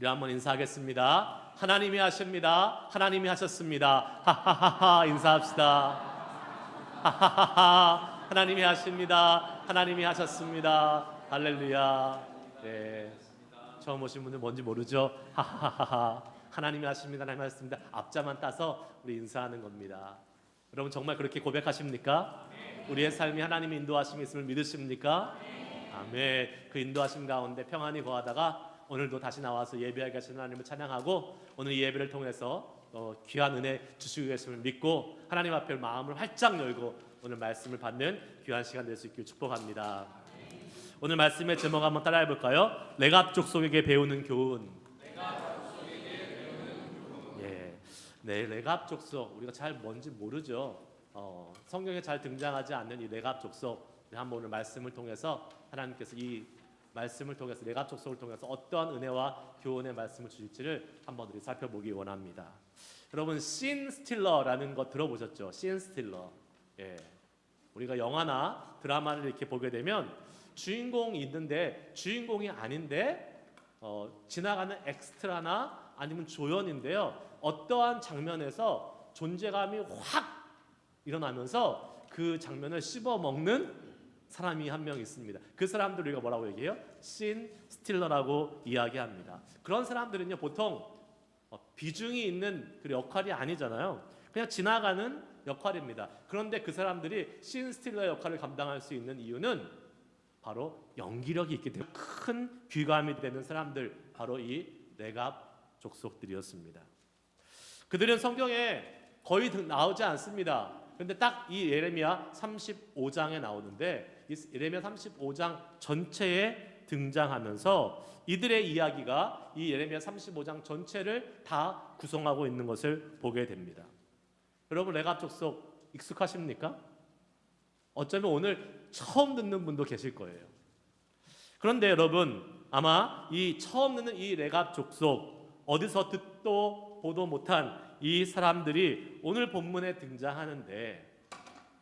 우리 한번 인사하겠습니다. 하나님이 하십니다. 하나님이 하셨습니다. 하하하하 인사합시다. 하하하하 하나님이 하십니다. 하나님이 하셨습니다. 할렐루야. 네, 처음 오신 분들 뭔지 모르죠? 하하하하 하나님이 하십니다. 하나님이 하셨습니다. 앞자만 따서 우리 인사하는 겁니다. 여러분 정말 그렇게 고백하십니까? 우리의 삶이 하나님의 인도하심이 있음을 믿으십니까? 아멘. 그 인도하심 가운데 평안히 거하다가 오늘도 다시 나와서 예배하게 하신 하나님을 찬양하고 오늘 이 예배를 통해서 귀한 은혜 주시고 계심을 믿고 하나님 앞에 마음을 활짝 열고 오늘 말씀을 받는 귀한 시간 될 수 있길 축복합니다. 오늘 말씀의 제목 한번 따라해 볼까요? 레갑 족속에게 배우는 교훈. 예, 네, 레갑 족속 우리가 잘 뭔지 모르죠. 성경에 잘 등장하지 않는 이 레갑 족속 한번 오늘 말씀을 통해서 하나님께서 이 말씀을 통해서 레갑 족속을 통해서 어떠한 은혜와 교훈의 말씀을 주실지를 한번 우리 살펴보기 원합니다. 여러분 씬 스틸러라는 거 들어보셨죠? 씬 스틸러. 예, 우리가 영화나 드라마를 이렇게 보게 되면 주인공이 있는데 주인공이 아닌데 지나가는 엑스트라나 아니면 조연인데요. 어떠한 장면에서 존재감이 확 일어나면서 그 장면을 씹어먹는 사람이 한 명 있습니다. 그 사람들 우리가 뭐라고 얘기해요? 씬 스틸러라고 이야기합니다. 그런 사람들은요 보통 비중이 있는 그 역할이 아니잖아요. 그냥 지나가는 역할입니다. 그런데 그 사람들이 씬 스틸러 역할을 감당할 수 있는 이유는 바로 연기력이 있기 때문에 큰 귀감이 되는 사람들 바로 이 레갑 족속들이었습니다. 그들은 성경에 거의 나오지 않습니다. 그런데 딱 이 예레미야 35장에 나오는데 이 예레미야 35장 전체에 등장하면서 이들의 이야기가 이 예레미야 35장 전체를 다 구성하고 있는 것을 보게 됩니다. 여러분 레갑 족속 익숙하십니까? 어쩌면 오늘 처음 듣는 분도 계실 거예요. 그런데 여러분 아마 이 처음 듣는 이 레갑 족속 어디서 듣도 보도 못한 이 사람들이 오늘 본문에 등장하는데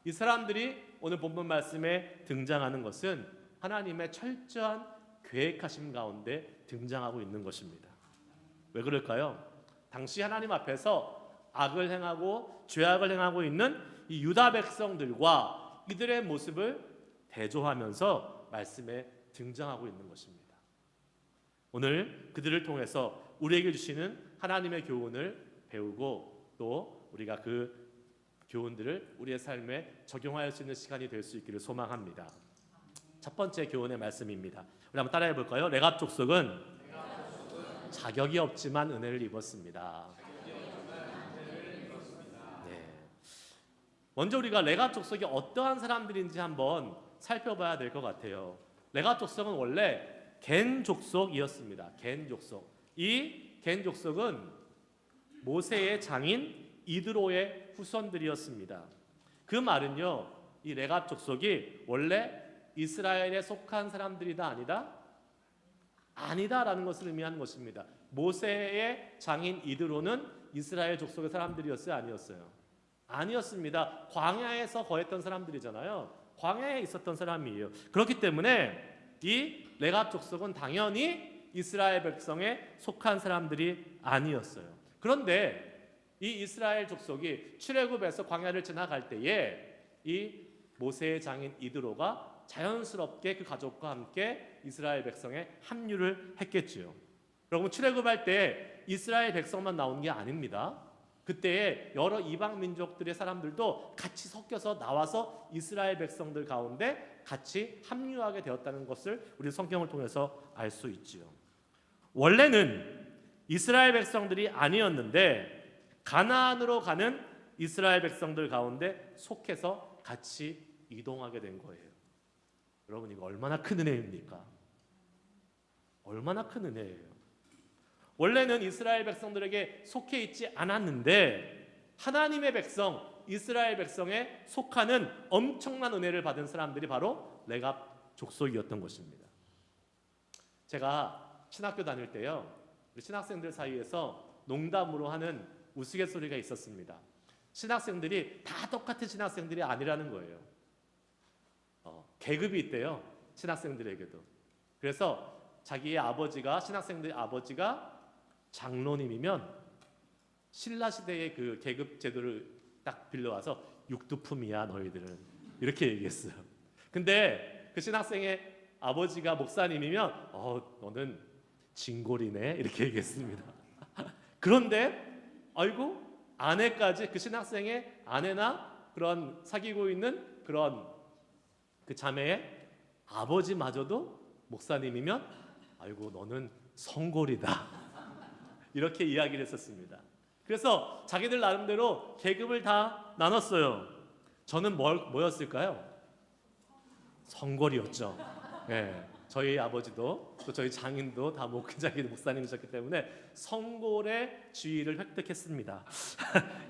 이 사람들이 오늘 본문 말씀에 등장하는 것은 하나님의 철저한 계획하심 가운데 등장하고 있는 것입니다. 왜 그럴까요? 당시 하나님 앞에서 악을 행하고 죄악을 행하고 있는 이 유다 백성들과 이들의 모습을 대조하면서 말씀에 등장하고 있는 것입니다. 오늘 그들을 통해서 우리에게 주시는 하나님의 교훈을 배우고 또 우리가 그 교훈들을 우리의 삶에 적용할 수 있는 시간이 될 수 있기를 소망합니다. 첫 번째 교훈의 말씀입니다. 우리 한번 따라해 볼까요? 레갑 족속은 자격이 없지만 은혜를 입었습니다. 네. 먼저 우리가 레갑 족속이 어떠한 사람들인지 한번 살펴봐야 될 것 같아요. 레갑 족속은 원래 겐 족속이었습니다. 겐 족속. 이 겐 족속은 모세의 장인 이드로의 후손들이었습니다. 그 말은요, 이 레갑 족속이 원래 이스라엘에 속한 사람들이다 아니다? 아니다라는 것을 의미하는 것입니다. 모세의 장인 이드로는 이스라엘 족속의 사람들이었어요? 아니었어요? 아니었습니다. 광야에서 거했던 사람들이잖아요. 광야에 있었던 사람이에요. 그렇기 때문에 이 레갑 족속은 당연히 이스라엘 백성에 속한 사람들이 아니었어요. 그런데 이 이스라엘 족속이 출애굽에서 광야를 지나갈 때에 이 모세의 장인 이드로가 자연스럽게 그 가족과 함께 이스라엘 백성에 합류를 했겠지요. 여러분 출애굽할 때 이스라엘 백성만 나온 게 아닙니다. 그때에 여러 이방 민족들의 사람들도 같이 섞여서 나와서 이스라엘 백성들 가운데 같이 합류하게 되었다는 것을 우리 성경을 통해서 알 수 있지요. 원래는 이스라엘 백성들이 아니었는데 가나안으로 가는 이스라엘 백성들 가운데 속해서 같이 이동하게 된 거예요. 여러분 이거 얼마나 큰 은혜입니까? 얼마나 큰 은혜예요. 원래는 이스라엘 백성들에게 속해 있지 않았는데 하나님의 백성, 이스라엘 백성에 속하는 엄청난 은혜를 받은 사람들이 바로 레갑 족속이었던 것입니다. 제가 신학교 다닐 때요, 우리 신학생들 사이에서 농담으로 하는 우스갯소리가 있었습니다. 신학생들이 다 똑같은 신학생들이 아니라는 거예요. 계급이 있대요. 신학생들에게도. 그래서 자기의 아버지가 신학생들의 아버지가 장로님이면 신라 시대의 그 계급 제도를 딱 빌려와서 육두품이야 너희들은, 이렇게 얘기했어요. 근데 그 신학생의 아버지가 목사님이면 너는 진골이네, 이렇게 얘기했습니다. 그런데 아이고, 아내까지, 그 신학생의 아내나 그런 사귀고 있는 그런 그 자매의 아버지마저도 목사님이면 아이고 너는 성골이다, 이렇게 이야기를 했었습니다. 그래서 자기들 나름대로 계급을 다 나눴어요. 저는 뭐였을까요? 성골이었죠. 예, 저희 아버지도 또 저희 장인도 다 목회자기 목사님이셨기 때문에 성골의 지위를 획득했습니다.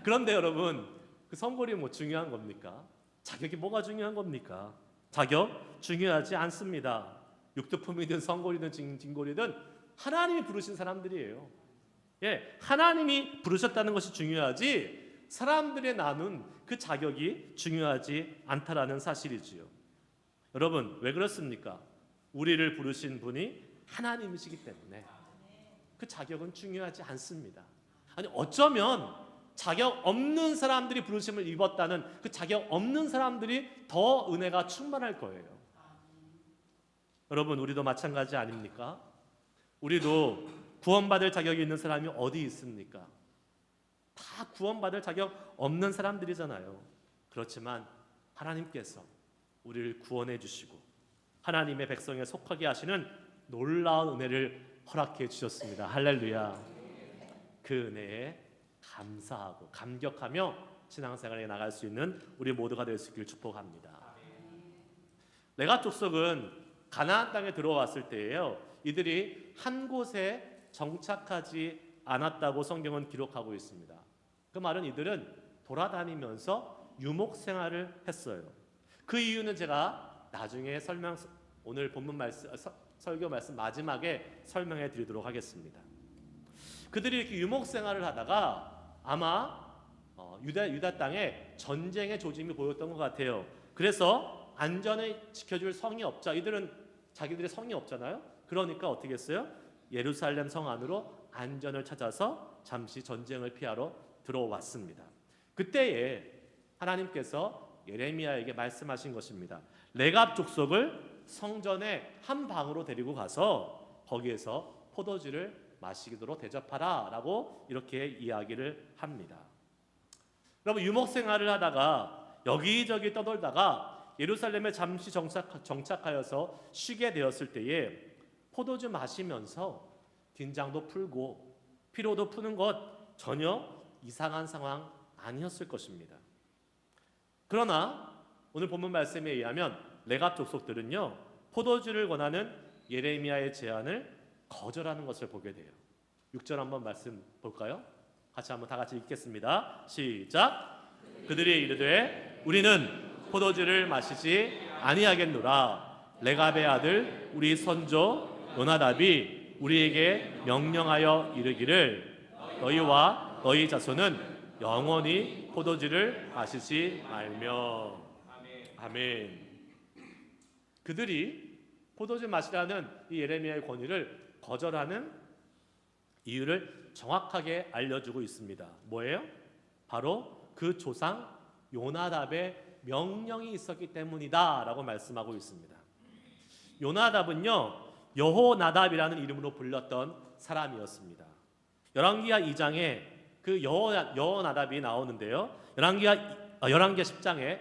그런데 여러분, 그 성골이 뭐 중요한 겁니까? 자격이 뭐가 중요한 겁니까? 자격 중요하지 않습니다. 육두품이든 성골이든 진골이든 하나님이 부르신 사람들이에요. 예, 하나님이 부르셨다는 것이 중요하지 사람들의 나눈 그 자격이 중요하지 않다라는 사실이지요. 여러분, 왜 그렇습니까? 우리를 부르신 분이 하나님이시기 때문에 그 자격은 중요하지 않습니다. 아니, 어쩌면 자격 없는 사람들이 부르심을 입었다는 그 자격 없는 사람들이 더 은혜가 충만할 거예요. 여러분, 우리도 마찬가지 아닙니까? 우리도 구원받을 자격이 있는 사람이 어디 있습니까? 다 구원받을 자격 없는 사람들이잖아요. 그렇지만 하나님께서 우리를 구원해 주시고 하나님의 백성에 속하게 하시는 놀라운 은혜를 허락해 주셨습니다. 할렐루야. 그 은혜에 감사하고 감격하며 신앙생활에 나갈 수 있는 우리 모두가 될 수 있기를 축복합니다. 레갑 족속은 가나안 땅에 들어왔을 때예요, 이들이 한 곳에 정착하지 않았다고 성경은 기록하고 있습니다. 그 말은 이들은 돌아다니면서 유목 생활을 했어요. 그 이유는 제가 나중에 오늘 본문 말씀, 설교 말씀 마지막에 설명해 드리도록 하겠습니다. 그들이 이렇게 유목 생활을 하다가 아마 유다 땅에 전쟁의 조짐이 보였던 것 같아요. 그래서 안전을 지켜줄 성이 없자, 이들은 자기들의 성이 없잖아요. 그러니까 어떻게 했어요? 예루살렘 성 안으로 안전을 찾아서 잠시 전쟁을 피하러 들어왔습니다. 그때에 하나님께서 예레미야에게 말씀하신 것입니다. 레갑 족속을 성전의 한 방으로 데리고 가서 거기에서 포도주를 마시도록 대접하라 라고 이렇게 이야기를 합니다. 여러분, 유목 생활을 하다가 여기저기 떠돌다가 예루살렘에 잠시 정착하여서 쉬게 되었을 때에 포도주 마시면서 긴장도 풀고 피로도 푸는 것 전혀 이상한 상황 아니었을 것입니다. 그러나 오늘 본문 말씀에 의하면 레갑 족속들은요, 포도주를 권하는 예레미야의 제안을 거절하는 것을 보게 돼요. 6절 한번 말씀 볼까요? 같이 한번 다 같이 읽겠습니다. 시작. 그들이 이르되 우리는 포도주를 마시지 아니하겠노라. 레갑의 아들 우리 선조 요나답이 우리에게 명령하여 이르기를 너희와 너희 자손은 영원히 포도주를 마시지 말며. 아멘. 그들이 포도주 마시라는 이 예레미야의 권위를 거절하는 이유를 정확하게 알려주고 있습니다. 뭐예요? 바로 그 조상 요나답의 명령이 있었기 때문이다 라고 말씀하고 있습니다. 요나답은요, 여호나답이라는 이름으로 불렸던 사람이었습니다. 열왕기하 2장에 그 여호나답이 나오는데요, 열왕기하 10장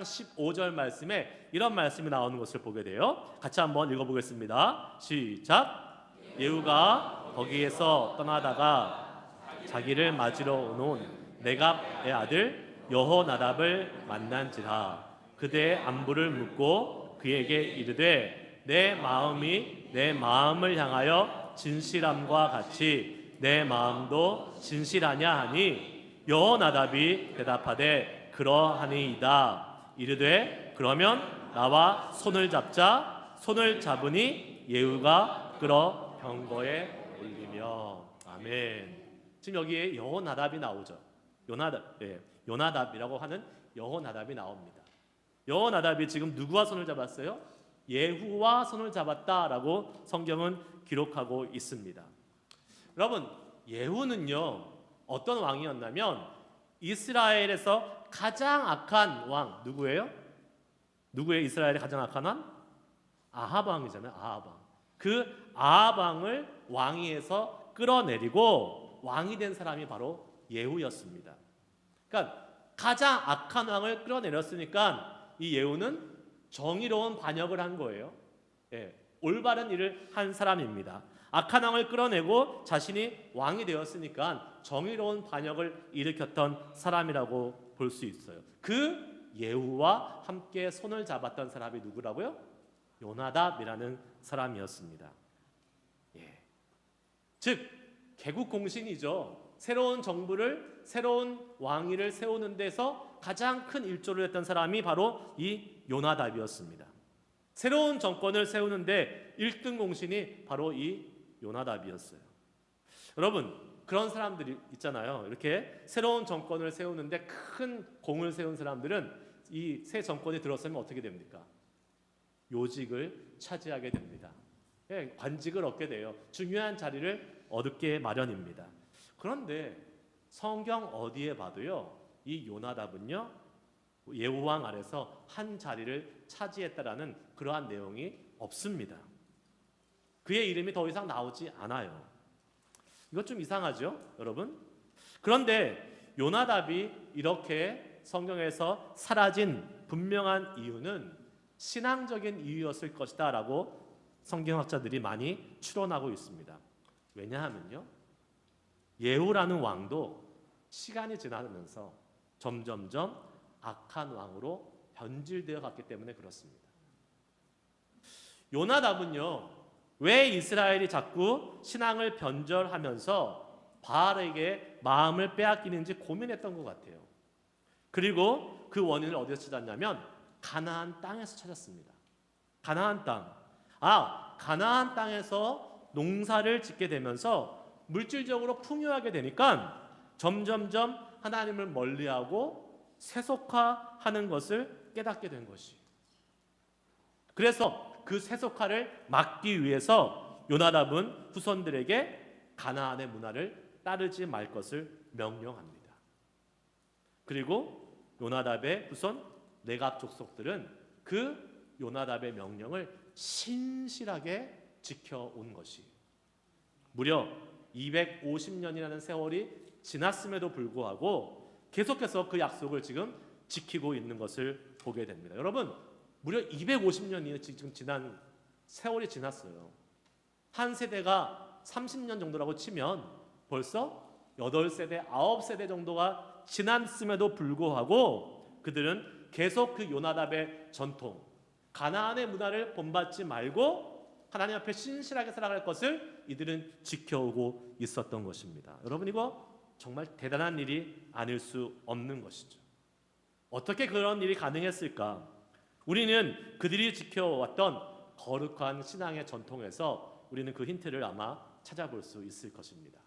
15절 말씀에 이런 말씀이 나오는 것을 보게 돼요. 같이 한번 읽어보겠습니다. 시작. 예후가 거기에서 떠나다가 자기를 맞으러 온 레갑의 아들 여호나답을 만난지라. 그대의 안부를 묻고 그에게 이르되 내 마음이 내 마음을 향하여 진실함과 같이 내 마음도 진실하냐 하니 여호나답이 대답하되 그러하니이다. 이르되 그러면 나와 손을 잡자. 손을 잡으니 예후가 끌어 병거에 올리며. 아멘. 지금 여기에 여호나답이 나오죠. 요나답이라고 하는 여호나답이 나옵니다. 여호나답이 지금 누구와 손을 잡았어요? 예후와 손을 잡았다라고 성경은 기록하고 있습니다. 여러분, 예후는요 어떤 왕이었냐면 이스라엘에서 가장 악한 왕 누구예요? 누구예요? 이스라엘의 가장 악한 왕? 아합 왕이잖아요. 아합 왕. 그 아합 왕을 왕위에서 끌어내리고 왕이 된 사람이 바로 예후였습니다. 그러니까 가장 악한 왕을 끌어내렸으니까 이 예후는 정의로운 반역을 한 거예요. 예, 올바른 일을 한 사람입니다. 악한 왕을 끌어내고 자신이 왕이 되었으니까 정의로운 반역을 일으켰던 사람이라고 볼 수 있어요. 그 예후와 함께 손을 잡았던 사람이 누구라고요? 요나답이라는 사람이었습니다. 예. 즉 개국 공신이죠. 새로운 정부를, 새로운 왕위를 세우는 데서 가장 큰 일조를 했던 사람이 바로 이 요나답이었습니다. 새로운 정권을 세우는데 1등 공신이 바로 이 요나답이었어요. 여러분, 그런 사람들이 있잖아요. 이렇게 새로운 정권을 세우는데 큰 공을 세운 사람들은 이 새 정권이 들어서면 어떻게 됩니까? 요직을 차지하게 됩니다. 예, 관직을 얻게 돼요. 중요한 자리를 얻게 마련입니다. 그런데 성경 어디에 봐도요, 이 요나답은요 예후왕 아래서 한 자리를 차지했다라는 그러한 내용이 없습니다. 그의 이름이 더 이상 나오지 않아요. 이것 좀 이상하죠, 여러분? 그런데 요나답이 이렇게 성경에서 사라진 분명한 이유는 신앙적인 이유였을 것이다 라고 성경학자들이 많이 추론하고 있습니다. 왜냐하면요, 예후라는 왕도 시간이 지나면서 점점점 악한 왕으로 변질되어 갔기 때문에 그렇습니다. 요나답은요, 왜 이스라엘이 자꾸 신앙을 변절하면서 바알에게 마음을 빼앗기는지 고민했던 것 같아요. 그리고 그 원인을 어디서 찾았냐면 가나안 땅에서 찾았습니다. 가나안 땅. 가나안 땅에서 농사를 짓게 되면서 물질적으로 풍요하게 되니까 점점점 하나님을 멀리하고 세속화하는 것을 깨닫게 된 것이. 그래서 그 세속화를 막기 위해서 요나답은 후손들에게 가나안의 문화를 따르지 말 것을 명령합니다. 그리고 요나답의 후손 레갑 족속들은 그 요나답의 명령을 신실하게 지켜온 것이, 무려 250년이라는 세월이 지났음에도 불구하고 계속해서 그 약속을 지금 지키고 있는 것을 보게 됩니다. 여러분, 무려 250년이 지금 지난 세월이 지났어요. 한 세대가 30년 정도라고 치면 벌써 8세대, 9세대 정도가 지났음에도 불구하고 그들은 계속 그 요나답의 전통, 가나안의 문화를 본받지 말고 하나님 앞에 신실하게 살아갈 것을 이들은 지켜오고 있었던 것입니다. 여러분, 이거 정말 대단한 일이 아닐 수 없는 것이죠. 어떻게 그런 일이 가능했을까? 우리는 그들이 지켜왔던 거룩한 신앙의 전통에서 우리는 그 힌트를 아마 찾아볼 수 있을 것입니다.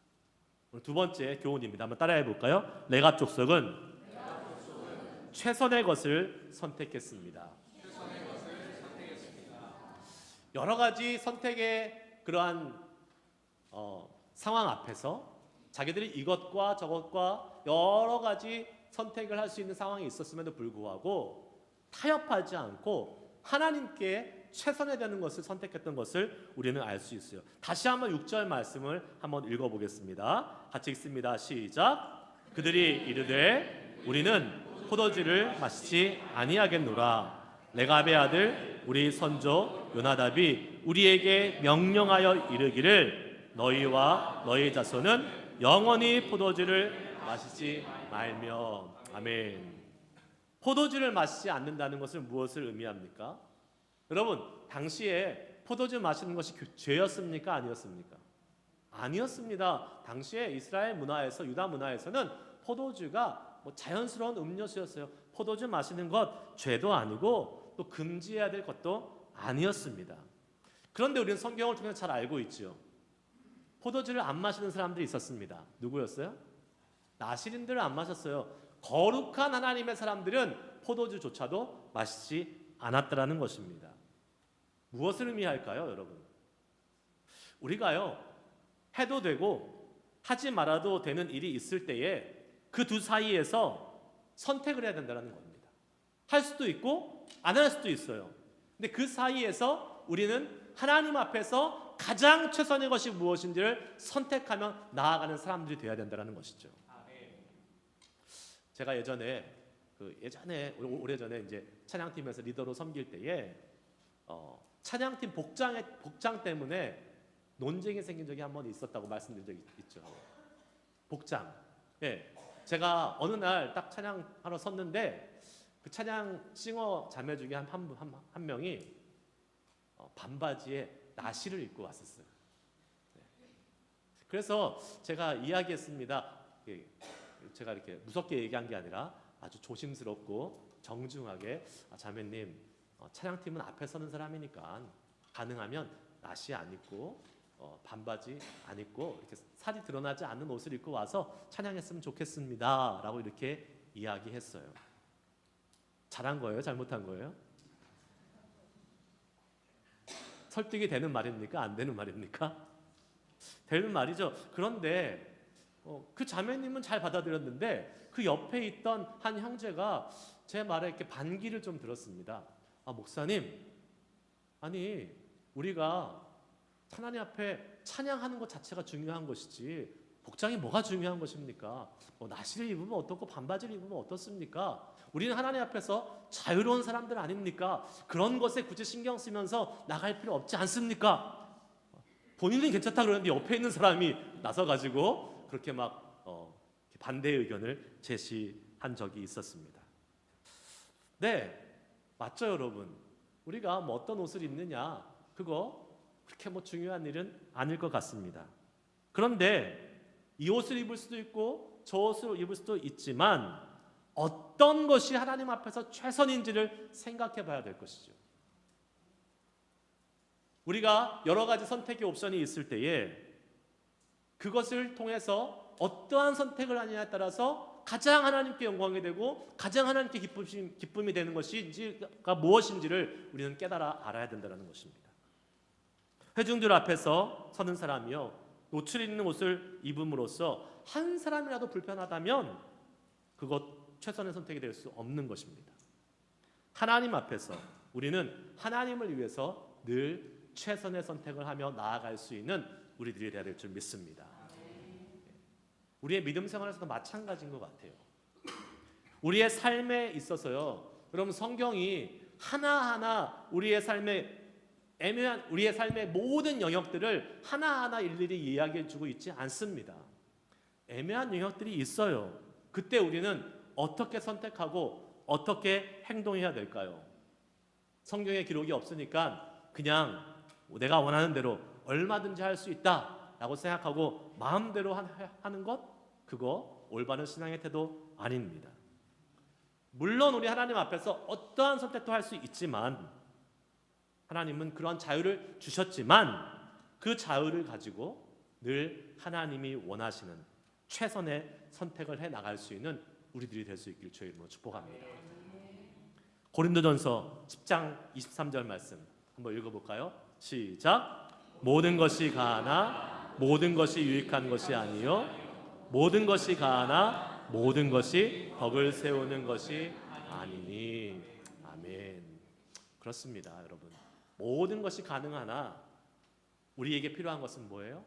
오늘 두 번째 교훈입니다. 한번 따라해 볼까요? 레갑 족속은 최선의 것을 선택했습니다. 여러 가지 선택의 그러한 상황 앞에서 자기들이 이것과 저것과 여러 가지 선택을 할 수 있는 상황이 있었음에도 불구하고 타협하지 않고 하나님께 최선에 되는 것을 선택했던 것을 우리는 알 수 있어요. 다시 한번 6절 말씀을 한번 읽어보겠습니다. 같이 읽습니다. 시작. 그들이 이르되 우리는 포도주를 마시지 아니하겠노라. 레갑의 아들 우리 선조 요나답이 우리에게 명령하여 이르기를 너희와 너희 자손은 영원히 포도주를 마시지 말며. 아멘. 포도주를 마시지 않는다는 것은 무엇을 의미합니까? 여러분, 당시에 포도주 마시는 것이 죄였습니까? 아니었습니까? 아니었습니다. 당시에 이스라엘 문화에서, 유다 문화에서는 포도주가 자연스러운 음료수였어요. 포도주 마시는 것 죄도 아니고 또 금지해야 될 것도 아니었습니다. 그런데 우리는 성경을 통해서 잘 알고 있죠. 포도주를 안 마시는 사람들이 있었습니다. 누구였어요? 나시린들을 안 마셨어요. 거룩한 하나님의 사람들은 포도주조차도 마시지 않았다라는 것입니다. 무엇을 의미할까요, 여러분? 우리가요, 해도 되고 하지 말아도 되는 일이 있을 때에 그 두 사이에서 선택을 해야 된다는 겁니다. 할 수도 있고 안 할 수도 있어요. 근데 그 사이에서 우리는 하나님 앞에서 가장 최선의 것이 무엇인지를 선택하며 나아가는 사람들이 되어야 된다는 것이죠. 제가 예전에 오래전에 이제 찬양팀에서 리더로 섬길 때에 찬양팀 복장 때문에 논쟁이 생긴 적이 한 번 있었다고 말씀드린 적이 있죠. 복장. 예. 제가 어느 날 딱 찬양하러 섰는데 그 찬양 싱어 자매 중에 한 명이 반바지에 나시를 입고 왔었어요. 네. 그래서 제가 이야기했습니다. 제가 이렇게 무섭게 얘기한 게 아니라 아주 조심스럽고 정중하게 자매님, 찬양팀은 앞에 서는 사람이니까 가능하면 나시 안 입고 반바지 안 입고 이렇게 살이 드러나지 않는 옷을 입고 와서 찬양했으면 좋겠습니다 라고 이렇게 이야기했어요. 잘한 거예요? 잘못한 거예요? 설득이 되는 말입니까? 안 되는 말입니까? 되는 말이죠. 그런데 그 자매님은 잘 받아들였는데 그 옆에 있던 한 형제가 제 말에 이렇게 반기를 좀 들었습니다. 목사님, 아니 우리가 하나님 앞에 찬양하는 것 자체가 중요한 것이지 복장이 뭐가 중요한 것입니까? 나시를 입으면 어떻고 반바지를 입으면 어떻습니까? 우리는 하나님 앞에서 자유로운 사람들 아닙니까? 그런 것에 굳이 신경 쓰면서 나갈 필요 없지 않습니까? 본인은 괜찮다 그러는데 옆에 있는 사람이 나서가지고 그렇게 막 반대의 의견을 제시한 적이 있었습니다. 네, 맞죠 여러분? 우리가 어떤 옷을 입느냐 그거 그렇게 중요한 일은 아닐 것 같습니다. 그런데 이 옷을 입을 수도 있고 저 옷을 입을 수도 있지만 어떤 것이 하나님 앞에서 최선인지를 생각해 봐야 될 것이죠. 우리가 여러 가지 선택의 옵션이 있을 때에 그것을 통해서 어떠한 선택을 하느냐에 따라서 가장 하나님께 영광이 되고 가장 하나님께 기쁨이 되는 것이가 무엇인지를 우리는 깨달아 알아야 된다는 것입니다. 회중들 앞에서 서는 사람이요 노출 있는 옷을 입음으로써 한 사람이라도 불편하다면 그것 최선의 선택이 될 수 없는 것입니다. 하나님 앞에서 우리는 하나님을 위해서 늘 최선의 선택을 하며 나아갈 수 있는 우리들이 되어야 될 줄 믿습니다. 우리의 믿음 생활에서도 마찬가지인 것 같아요. 우리의 삶에 있어서요 여러분 성경이 하나하나 우리의 삶의 모든 영역들을 하나하나 일일이 이야기해주고 있지 않습니다. 애매한 영역들이 있어요. 그때 우리는 어떻게 선택하고 어떻게 행동해야 될까요? 성경에 기록이 없으니까 그냥 내가 원하는 대로 얼마든지 할 수 있다라고 생각하고 마음대로 하는 것 그거 올바른 신앙의 태도 아닙니다. 물론 우리 하나님 앞에서 어떠한 선택도 할 수 있지만 하나님은 그런 자유를 주셨지만 그 자유를 가지고 늘 하나님이 원하시는 최선의 선택을 해 나갈 수 있는 우리들이 될 수 있길 주의 이름으로 축복합니다. 고린도전서 10장 23절 말씀 한번 읽어볼까요? 시작. 모든 것이 가하나 모든 것이 유익한 것이 아니요 모든 것이 가하나 모든 것이 덕을 세우는 것이 아니니. 아멘. 그렇습니다 여러분. 모든 것이 가능하나 우리에게 필요한 것은 뭐예요?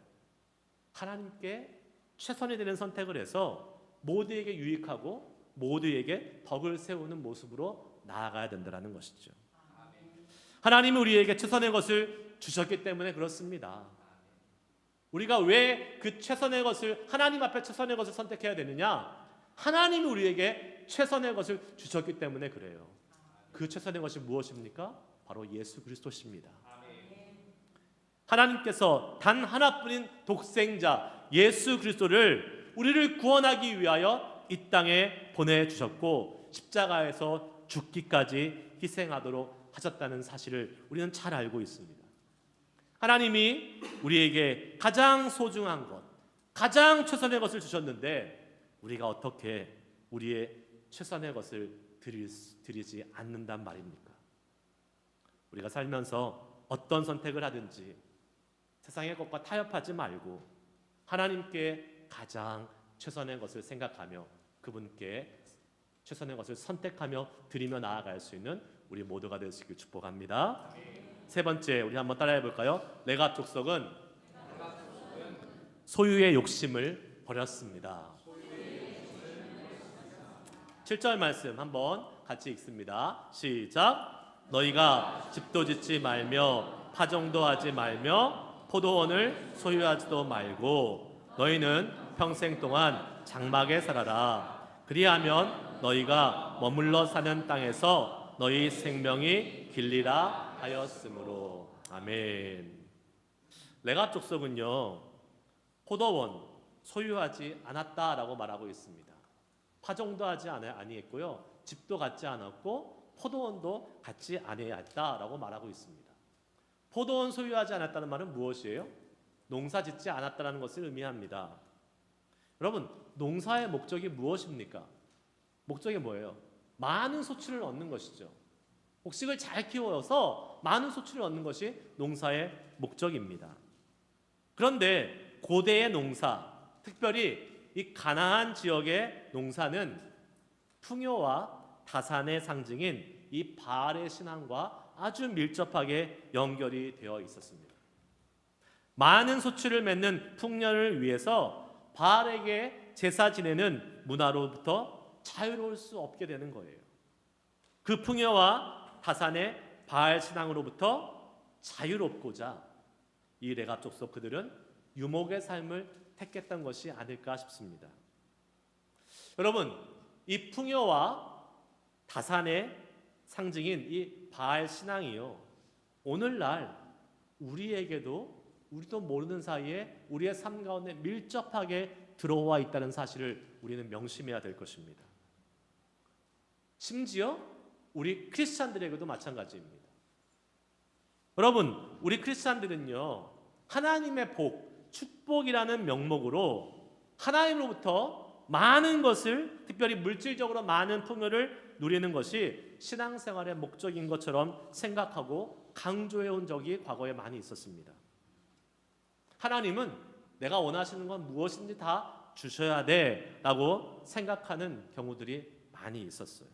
하나님께 최선이 되는 선택을 해서 모두에게 유익하고 모두에게 덕을 세우는 모습으로 나아가야 된다는 것이죠. 하나님이 우리에게 최선의 것을 주셨기 때문에 그렇습니다. 우리가 왜 그 최선의 것을 하나님 앞에 최선의 것을 선택해야 되느냐? 하나님이 우리에게 최선의 것을 주셨기 때문에 그래요. 그 최선의 것이 무엇입니까? 바로 예수 그리스도십니다. 하나님께서 단 하나뿐인 독생자 예수 그리스도를 우리를 구원하기 위하여 이 땅에 보내주셨고 십자가에서 죽기까지 희생하도록 하셨다는 사실을 우리는 잘 알고 있습니다. 하나님이 우리에게 가장 소중한 것, 가장 최선의 것을 주셨는데 우리가 어떻게 우리의 최선의 것을 드리지 않는단 말입니까? 우리가 살면서 어떤 선택을 하든지 세상의 것과 타협하지 말고 하나님께 가장 최선의 것을 생각하며 그분께 최선의 것을 선택하며 드리며 나아갈 수 있는 우리 모두가 될 수 있길 축복합니다. 세 번째, 우리 한번 따라해 볼까요? 레갑 족속은 소유의 욕심을 버렸습니다. 7절 말씀 한번 같이 읽습니다. 시작. 너희가 집도 짓지 말며 파종도 하지 말며 포도원을 소유하지도 말고 너희는 평생 동안 장막에 살아라. 그리하면 너희가 머물러 사는 땅에서 너희 생명이 길리라 하였으므로. 아멘. 레갑 족속은요, 포도원 소유하지 않았다라고 말하고 있습니다. 파종도 하지 아니했고요, 집도 갖지 않았고 포도원도 갖지 아니했다라고 말하고 있습니다. 포도원 소유하지 않았다는 말은 무엇이에요? 농사 짓지 않았다는 것을 의미합니다. 여러분, 농사의 목적이 무엇입니까? 목적이 뭐예요? 많은 소출을 얻는 것이죠. 곡식을 잘 키워서 많은 소출을 얻는 것이 농사의 목적입니다. 그런데 고대의 농사, 특별히 이 가나안 지역의 농사는 풍요와 다산의 상징인 이 바알의 신앙과 아주 밀접하게 연결이 되어 있었습니다. 많은 소출을 맺는 풍년을 위해서 바알에게 제사 지내는 문화로부터 자유로울 수 없게 되는 거예요. 그 풍요와 다산의 바알 신앙으로부터 자유롭고자 이 레갑 족속 그들은 유목의 삶을 택했던 것이 아닐까 싶습니다. 여러분, 이 풍요와 다산의 상징인 이 바알 신앙이요, 오늘날 우리도 모르는 사이에 우리의 삶 가운데 밀접하게 들어와 있다는 사실을 우리는 명심해야 될 것입니다. 심지어 우리 크리스찬들에게도 마찬가지입니다. 여러분, 우리 크리스찬들은요, 하나님의 복, 축복이라는 명목으로 하나님으로부터 많은 것을, 특별히 물질적으로 많은 풍요를 누리는 것이 신앙생활의 목적인 것처럼 생각하고 강조해온 적이 과거에 많이 있었습니다. 하나님은 내가 원하시는 건 무엇인지 다 주셔야 돼 라고 생각하는 경우들이 많이 있었어요.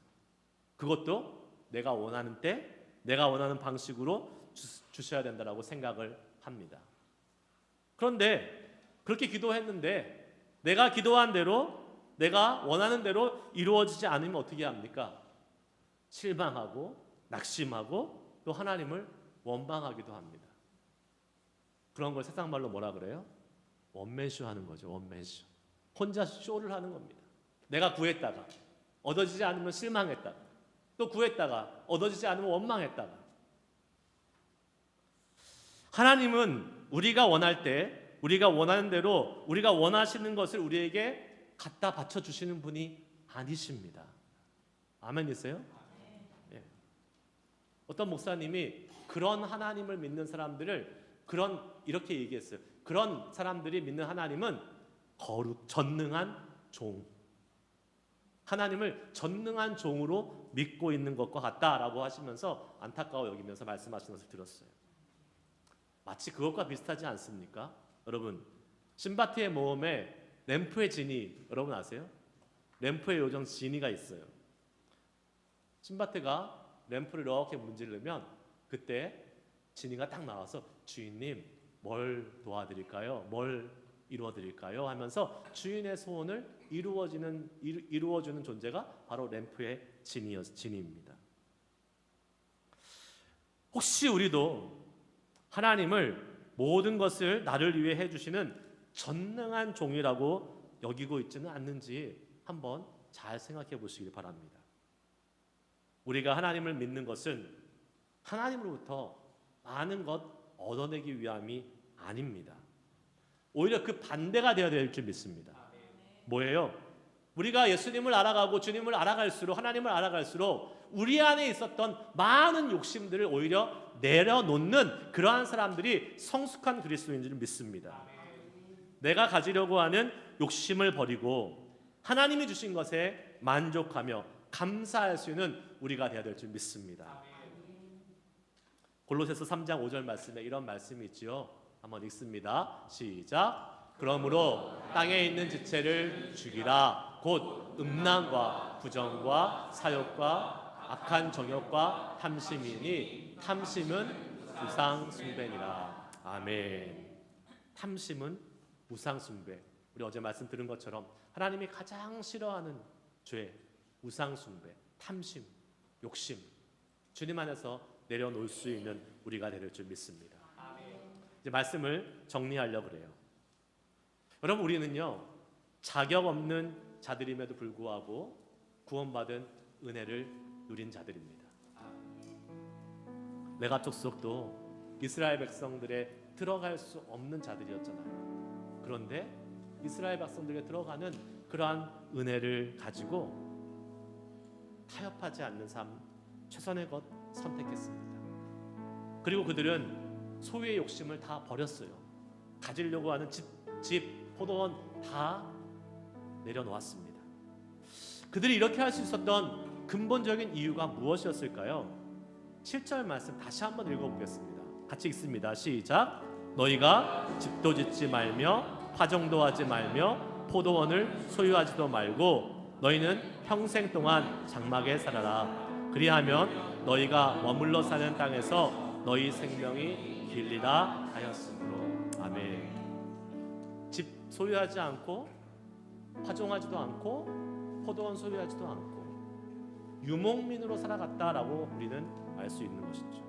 그것도 내가 원하는 때, 내가 원하는 방식으로 주셔야 된다라고 생각을 합니다. 그런데 그렇게 기도했는데 내가 기도한 대로, 내가 원하는 대로 이루어지지 않으면 어떻게 합니까? 실망하고 낙심하고 또 하나님을 원망하기도 합니다. 그런 걸 세상 말로 뭐라 그래요? 원맨쇼 하는 거죠. 원맨쇼. 혼자 쇼를 하는 겁니다. 내가 구했다가 얻어지지 않으면 실망했다가, 또 구했다가 얻어지지 않으면 원망했다가. 하나님은 우리가 원할 때, 우리가 원하는 대로, 우리가 원하시는 것을 우리에게 갖다 바쳐주시는 분이 아니십니다. 아멘이세요? 네. 어떤 목사님이 그런 하나님을 믿는 사람들을 이렇게 얘기했어요. 그런 사람들이 믿는 하나님은 전능한 종, 하나님을 전능한 종으로 믿고 있는 것과 같다라고 하시면서 안타까워 여기면서 말씀하시는 것을 들었어요. 마치 그것과 비슷하지 않습니까? 여러분, 신바트의 모험에 램프의 지니, 여러분 아세요? 램프의 요정 지니가 있어요. 신바트가 램프를 이렇게 문지르면 그때 지니가 딱 나와서 주인님 뭘 도와드릴까요? 뭘 이루어드릴까요? 하면서 주인의 소원을 이루어주는 존재가 바로 램프의 지니입니다. 혹시 우리도 하나님을 모든 것을 나를 위해 해주시는 전능한 종이라고 여기고 있지는 않는지 한번 잘 생각해 보시길 바랍니다. 우리가 하나님을 믿는 것은 하나님으로부터 많은 것 얻어내기 위함이 아닙니다. 오히려 그 반대가 되어야 될 줄 믿습니다. 뭐예요? 우리가 예수님을 알아가고 주님을 알아갈수록, 하나님을 알아갈수록 우리 안에 있었던 많은 욕심들을 오히려 내려놓는 그러한 사람들이 성숙한 그리스도인 줄 믿습니다. 내가 가지려고 하는 욕심을 버리고 하나님이 주신 것에 만족하며 감사할 수 있는 우리가 되어야 될 줄 믿습니다. 골로새서 3장 5절 말씀에 이런 말씀이 있지요. 한번 읽습니다. 시작. 그러므로 땅에 있는 지체를 죽이라. 곧 음란과 부정과 사욕과 악한 정욕과 탐심이니 탐심은 우상 숭배니라. 아멘. 탐심은 우상 숭배. 우리 어제 말씀 들은 것처럼 하나님이 가장 싫어하는 죄, 우상 숭배, 탐심, 욕심, 주님 안에서 내려놓을 수 있는 우리가 될 줄 믿습니다. 이제 말씀을 정리하려고 그래요. 여러분, 우리는요 자격 없는 자들임에도 불구하고 구원받은 은혜를 누린 자들입니다. 레갑 족속도 이스라엘 백성들의 들어갈 수 없는 자들이었잖아요. 그런데 이스라엘 백성들에게 들어가는 그러한 은혜를 가지고 타협하지 않는 삶, 최선의 것 선택했습니다. 그리고 그들은 소유의 욕심을 다 버렸어요. 가지려고 하는 집, 포도원 다 내려놓았습니다. 그들이 이렇게 할 수 있었던 근본적인 이유가 무엇이었을까요? 7절 말씀 다시 한번 읽어보겠습니다. 같이 읽습니다. 시작. 너희가 집도 짓지 말며 화정도 하지 말며 포도원을 소유하지도 말고 너희는 평생 동안 장막에 살아라. 그리하면 너희가 머물러 사는 땅에서 너희 생명이 길리라 하였으므로. 아멘. 집 소유하지 않고 화종하지도 않고 포도원 소유하지도 않고 유목민으로 살아갔다라고 우리는 알 수 있는 것이죠.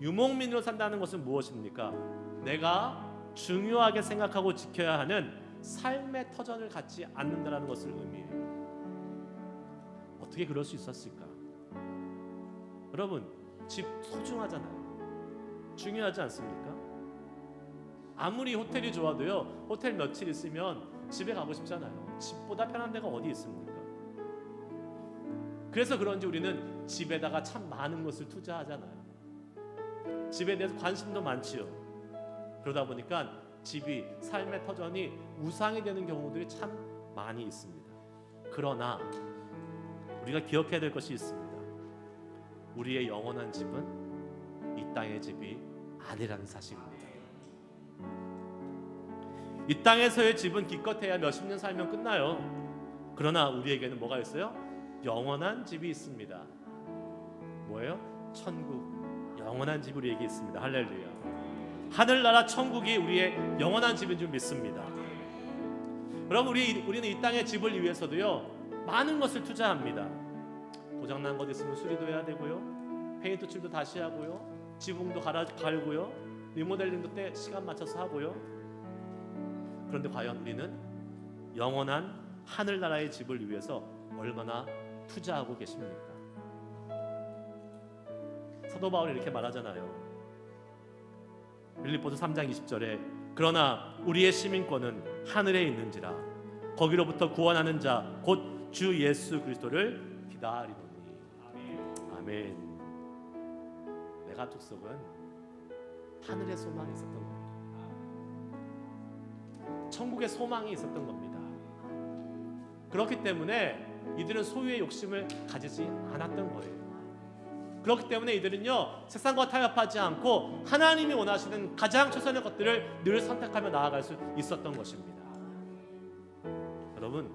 유목민으로 산다는 것은 무엇입니까? 내가 중요하게 생각하고 지켜야 하는 삶의 터전을 갖지 않는다는 것을 의미해요. 어떻게 그럴 수 있었을까? 여러분, 집 소중하잖아요. 중요하지 않습니까? 아무리 호텔이 좋아도요, 호텔 며칠 있으면 집에 가고 싶잖아요. 집보다 편한 데가 어디 있습니까? 그래서 그런지 우리는 집에다가 참 많은 것을 투자하잖아요. 집에 대해서 관심도 많지요. 그러다 보니까 집이, 삶의 터전이 우상이 되는 경우들이 참 많이 있습니다. 그러나 우리가 기억해야 될 것이 있습니다. 우리의 영원한 집은 이 땅의 집이 아니라는 사실입니다. 이 땅에서의 집은 기껏해야 몇십 년 살면 끝나요. 그러나 우리에게는 뭐가 있어요? 영원한 집이 있습니다. 뭐예요? 천국. 영원한 집이 우리에게 있습니다. 할렐루야. 하늘나라 천국이 우리의 영원한 집인 줄 믿습니다. 여러분, 우리는 이 땅의 집을 위해서도요 많은 것을 투자합니다. 고장난 것 있으면 수리도 해야 되고요, 페인트 칠도 다시 하고요, 지붕도 갈고요, 리모델링도 때 시간 맞춰서 하고요. 그런데 과연 우리는 영원한 하늘나라의 집을 위해서 얼마나 투자하고 계십니까? 사도 바울이 이렇게 말하잖아요. 빌립보서 3장 20절에 그러나 우리의 시민권은 하늘에 있는지라 거기로부터 구원하는 자 곧 주 예수 그리스도를 기다리노니. 아멘. 레갑 족속은 하늘의 소망이 있었던 겁니다. 천국의 소망이 있었던 겁니다. 그렇기 때문에 이들은 소유의 욕심을 가지지 않았던 거예요. 그렇기 때문에 이들은요 세상과 타협하지 않고 하나님이 원하시는 가장 최선의 것들을 늘 선택하며 나아갈 수 있었던 것입니다. 여러분,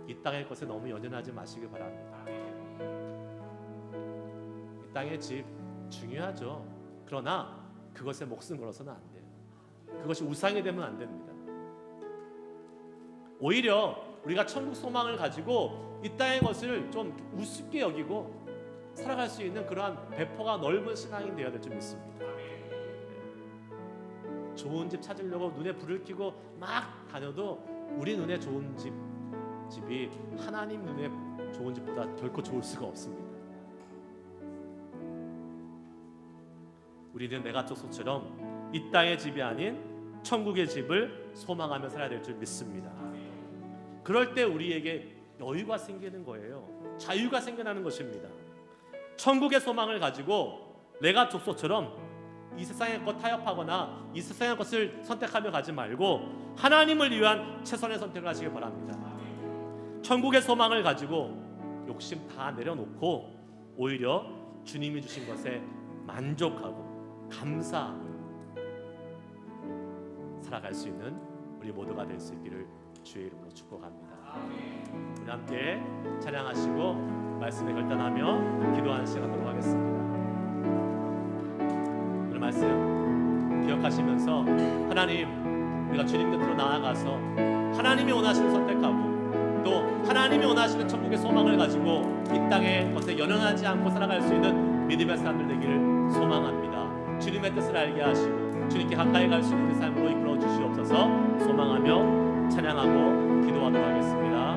이 땅의 것에 너무 연연하지 마시길 바랍니다. 이 땅의 집 중요하죠. 그러나 그것에 목숨 걸어서는 안 돼요. 그것이 우상이 되면 안 됩니다. 오히려 우리가 천국 소망을 가지고 이 땅의 것을 좀 우습게 여기고 살아갈 수 있는 그러한 배포가 넓은 신앙이 되어야 될 줄 믿습니다. 좋은 집 찾으려고 눈에 불을 켜고 막 다녀도 우리 눈에 좋은 집이 하나님 눈에 좋은 집보다 결코 좋을 수가 없습니다. 우리는 레갑 족속처럼 이 땅의 집이 아닌 천국의 집을 소망하며 살아야 될 줄 믿습니다. 그럴 때 우리에게 여유가 생기는 거예요. 자유가 생겨나는 것입니다. 천국의 소망을 가지고 레갑 족속처럼 이 세상의 것 타협하거나 이 세상의 것을 선택하며 가지 말고 하나님을 위한 최선의 선택을 하시길 바랍니다. 천국의 소망을 가지고 욕심 다 내려놓고 오히려 주님이 주신 것에 만족하고 감사하고 살아갈 수 있는 우리 모두가 될 수 있기를 주의 이름으로 축복합니다. 우리 함께 찬양하시고 말씀에 결단하며 기도하는 시간으로 하겠습니다. 오늘 말씀 기억하시면서 하나님, 우리가 주님 곁으로 나아가서 하나님이 원하시는 선택하고 또 하나님이 원하시는 천국의 소망을 가지고 이 땅의 것에 연연하지 않고 살아갈 수 있는 믿음의 사람들 되기를 소망합니다. 주님의 뜻을 알게 하시고 주님께 가까이 갈 수 있는 우리 삶으로 이끌어 주시옵소서. 소망하며 찬양하고 기도하도록 하겠습니다.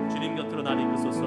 주님 곁으로 나를 이끄소서.